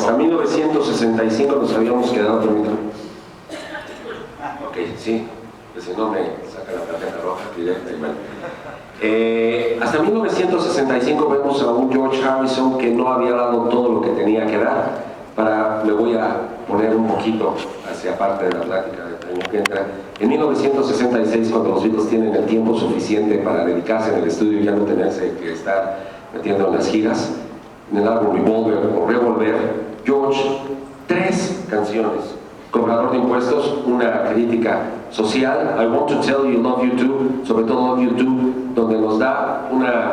hasta 1965 nos habíamos quedado dormidos. Ok, sí, pues si no me saca la tarjeta roja directa y bueno. Hasta 1965 vemos a un George Harrison que no había dado todo lo que tenía que dar. Me voy a poner un poquito hacia parte de la plática del año que entra. En 1966, cuando los Beatles tienen el tiempo suficiente para dedicarse en el estudio y ya no tenerse que estar metiendo en las giras, en el álbum Revolver o Revolver, George, 3 canciones. Cobrador de impuestos, una crítica social, I Want to Tell You Love You Too, sobre todo Love You Too, donde nos da una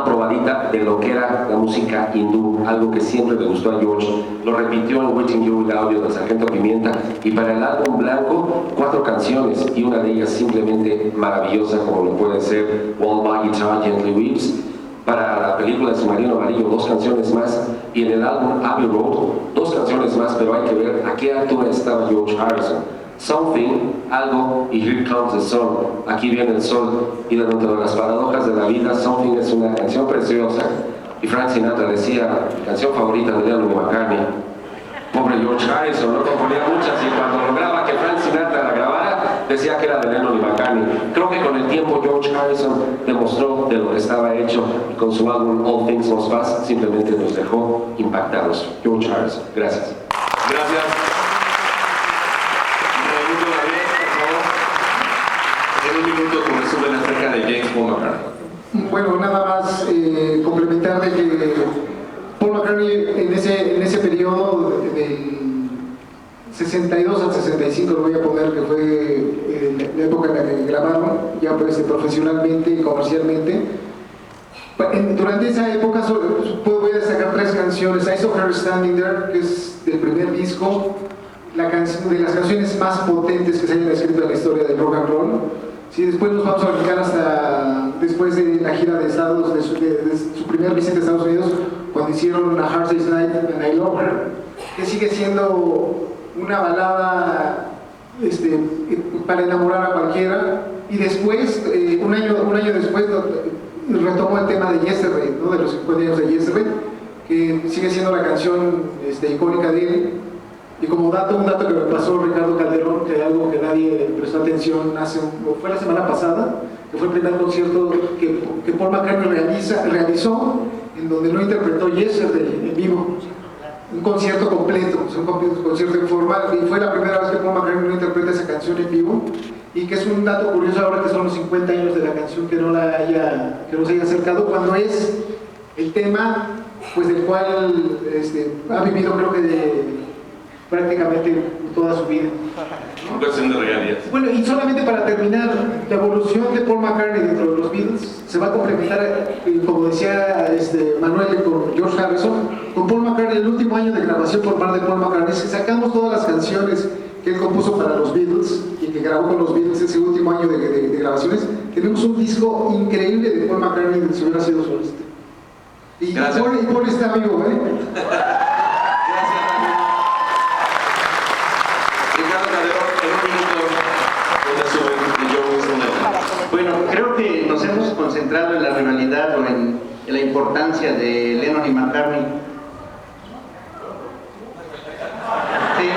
probadita de lo que era la música hindú, algo que siempre le gustó a George. Lo repitió en Waiting You with Audio del Sargento Pimienta, y para el álbum blanco 4 canciones, y una de ellas simplemente maravillosa, como lo puede ser While My Guitar Gently Weeps. Para la película de Submarino Amarillo, 2 canciones más, y en el álbum Abbey Road 2 canciones más, pero hay que ver a qué altura estaba George Harrison. Something, algo, y Here Comes the Sun, aquí viene el sol. Y dentro de las paradojas de la vida, Something es una canción preciosa, y Frank Sinatra decía, canción favorita de Lennon y McCartney. Pobre George Harrison, no componía muchas, y cuando lograba que Frank Sinatra la grabara, decía que era de Lennon y McCartney. Creo que con el tiempo George Harrison demostró de lo que estaba hecho, y con su álbum All Things Must Pass simplemente nos dejó impactados. George Harrison, gracias. Gracias. En un minuto tu resumen acerca de James Paul McCartney. Bueno, nada más complementar de que Paul McCartney en ese periodo del 62 al 65, lo voy a poner, que fue la época en la que grabaron ya pues, profesionalmente y comercialmente. Durante esa época voy a destacar 3 canciones. I Saw Her Standing There, que es del primer disco, de las canciones más potentes que se hayan escrito en la historia del rock and roll. Sí, después nos vamos a ubicar hasta después de la gira de Estados, de su primer visita a Estados Unidos, cuando hicieron A Hard Day's Night and I Love Her, que sigue siendo una balada para enamorar a cualquiera. Y después, un año después, retomó el tema de Yesterday, ¿no? De los 50 años de Yesterday, que sigue siendo la canción icónica de él. Y como un dato que me pasó Ricardo Calderón, que algo que nadie prestó atención fue la semana pasada, que fue el primer concierto que Paul McCartney realizó, en donde no interpretó Yesterday en vivo. Un concierto completo, un concierto en forma, y fue la primera vez que Paul McCartney no interpreta esa canción en vivo, y que es un dato curioso ahora que son los 50 años de la canción que no se haya acercado, cuando es el tema pues del cual ha vivido, creo que prácticamente toda su vida. En cuestión de regalías. Bueno, y solamente para terminar, la evolución de Paul McCartney dentro de los Beatles se va a complementar, como decía Manuel, con George Harrison, con Paul McCartney. El último año de grabación por parte de Paul McCartney, si sacamos todas las canciones que él compuso para los Beatles y que grabó con los Beatles ese último año de grabaciones, tenemos un disco increíble de Paul McCartney si hubiera sido solista. Y Paul está vivo, ¿eh? Bueno, creo que nos hemos concentrado en la rivalidad o en la importancia de Lennon y McCartney. Sí,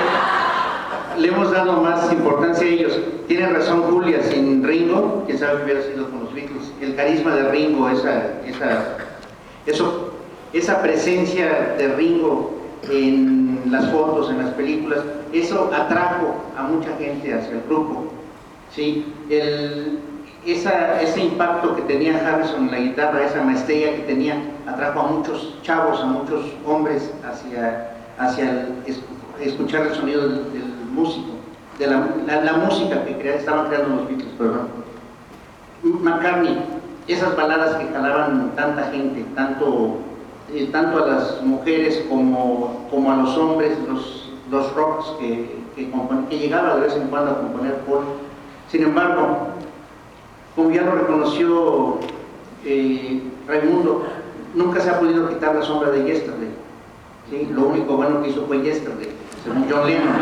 le hemos dado más importancia a ellos. Tiene razón Julia, sin Ringo, quién sabe qué hubiera sido con los Beatles. El carisma de Ringo, esa presencia de Ringo en las fotos, en las películas, eso atrajo a mucha gente hacia el grupo. Sí, ese impacto que tenía Harrison en la guitarra, esa maestría que tenía, atrajo a muchos chavos, a muchos hombres hacia escuchar el sonido del músico, de la música que estaban creando los Beatles. Perdón. McCartney, esas baladas que jalaban tanta gente, tanto a las mujeres como a los hombres, los rocks que llegaba de vez en cuando a componer Paul. Sin embargo, como ya lo reconoció Raimundo, nunca se ha podido quitar la sombra de Yesterday. ¿Sí? Lo único bueno que hizo fue Yesterday, según John Lennon.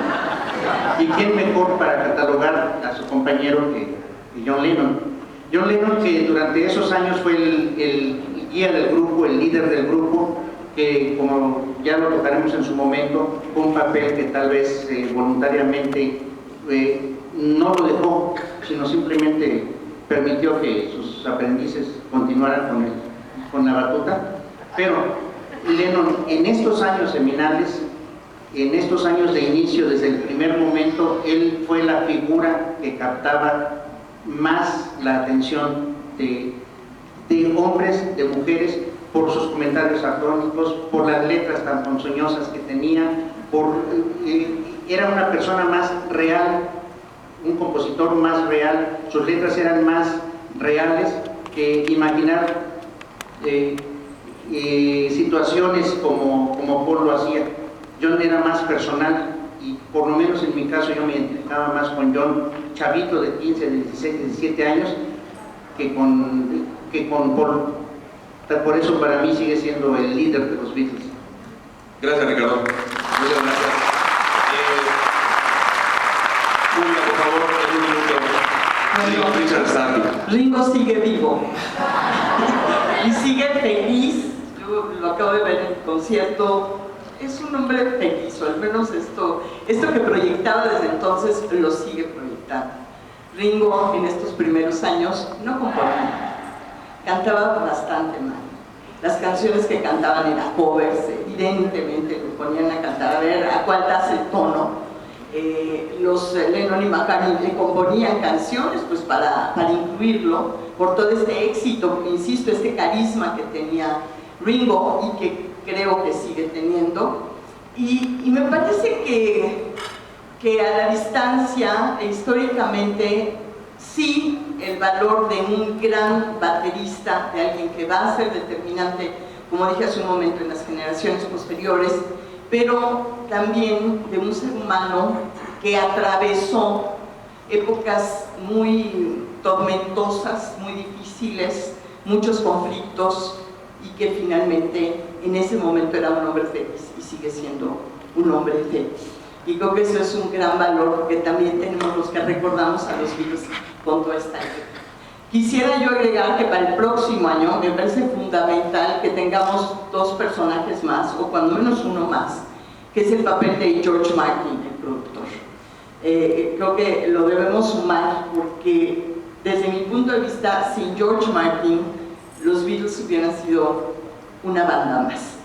¿Y quién mejor para catalogar a su compañero que John Lennon? John Lennon, que durante esos años fue el guía del grupo, el líder del grupo, que como ya ya lo tocaremos en su momento, fue un papel que tal vez voluntariamente no lo dejó, sino simplemente permitió que sus aprendices continuaran con la batuta. Pero Lennon, en estos años seminales, en estos años de inicio, desde el primer momento, él fue la figura que captaba más la atención de hombres, de mujeres, por sus comentarios sardónicos, por las letras tan ponzoñosas que tenía, era una persona más real, un compositor más real, sus letras eran más reales que imaginar situaciones como Paul lo hacía. John era más personal y por lo menos en mi caso yo me identificaba más con John, chavito de 15, 16, 17 años, que con Paul. Por eso para mí sigue siendo el líder de los Beatles. Gracias, Ricardo. Muchas gracias. Julia, por favor, en un minuto. Sí, Richard Starkey. Ringo sigue vivo y sigue feliz. Yo lo acabo de ver en el concierto. Es un hombre feliz, o al menos esto que proyectaba desde entonces lo sigue proyectando. Ringo en estos primeros años no componía. Cantaba bastante mal. Las canciones que cantaban eran covers, evidentemente lo ponían a cantar a ver a cuál das el tono. Los Lennon y McCartney le componían canciones pues para incluirlo por todo este éxito, insisto, este carisma que tenía Ringo y que creo que sigue teniendo. Y me parece que a la distancia, históricamente, sí, el valor de un gran baterista, de alguien que va a ser determinante, como dije hace un momento, en las generaciones posteriores, pero también de un ser humano que atravesó épocas muy tormentosas, muy difíciles, muchos conflictos, y que finalmente en ese momento era un hombre feliz y sigue siendo un hombre feliz. Y creo que eso es un gran valor que también tenemos los que recordamos a los Beatles con toda esta época. Quisiera yo agregar que para el próximo año me parece fundamental que tengamos dos personajes más, o cuando menos uno más, que es el papel de George Martin, el productor. Creo que lo debemos sumar porque desde mi punto de vista, sin George Martin, los Beatles hubieran sido una banda más.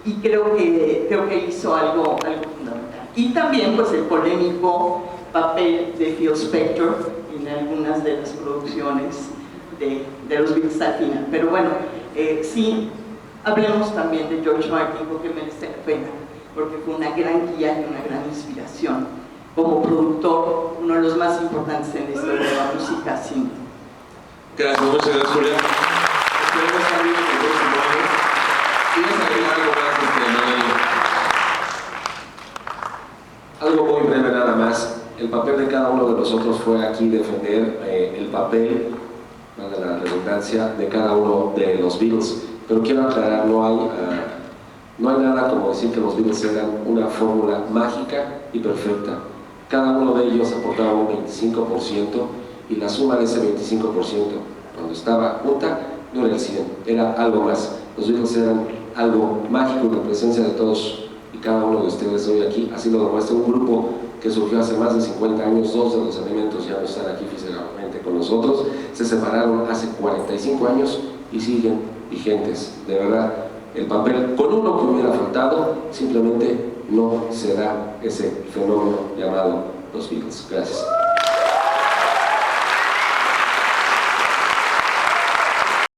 Y creo que hizo algo fundamental. Y también pues el polémico papel de Phil Spector en algunas de las producciones de los Beatles al final. Pero bueno, sí, hablemos también de George Martin porque merece la pena, porque fue una gran guía y una gran inspiración como productor, uno de los más importantes en la historia de la música, sin. Gracias, muchas gracias, Julia. Esperemos estar bien el próximo año. ¿Quieres agregar algo más, Algo muy breve nada más. El papel de cada uno de nosotros fue aquí defender el papel, de la redundancia, de cada uno de los Beatles. Pero quiero aclarar, no hay nada como decir que los Beatles eran una fórmula mágica y perfecta. Cada uno de ellos aportaba un 25% y la suma de ese 25% cuando estaba junta no era el 100, era algo más. Los Beatles eran algo mágico, la presencia de todos y cada uno de ustedes hoy aquí, así lo demuestra un grupo que surgió hace más de 50 años, dos de los elementos ya no están aquí físicamente con nosotros, se separaron hace 45 años y siguen vigentes. De verdad, el papel, con uno que hubiera faltado, simplemente no será ese fenómeno llamado los Beatles. Gracias.